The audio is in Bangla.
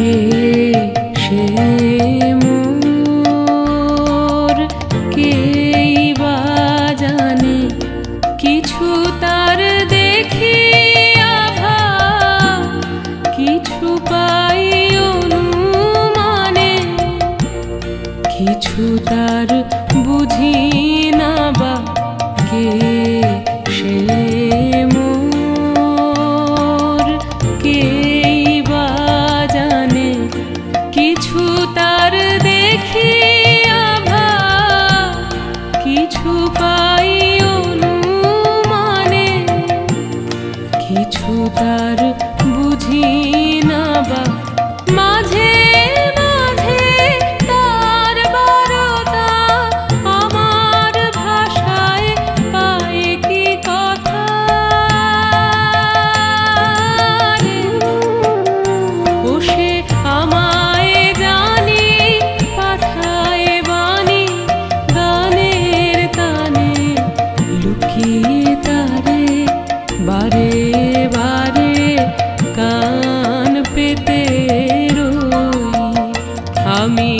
কে সে মোর, কেই বা জানে কিছু তার দেখি আভাস, কিছু পাই অনুমানে, কিছু তার বুঝি না বা কে সে মোর, কেই বা জানে কিছু তার দেখি আভাস, কিছু পাই অনুমানে, কিছু তার বুঝি না বা মাঝে মাঝে তার বারতা আমার ভাষায় পায় কি কথা রে। ও সে আমায় জানি পাঠায় বাণী গানের তানে, লুকিয়ে তারে বারে বারে কান পেতে রই আমি।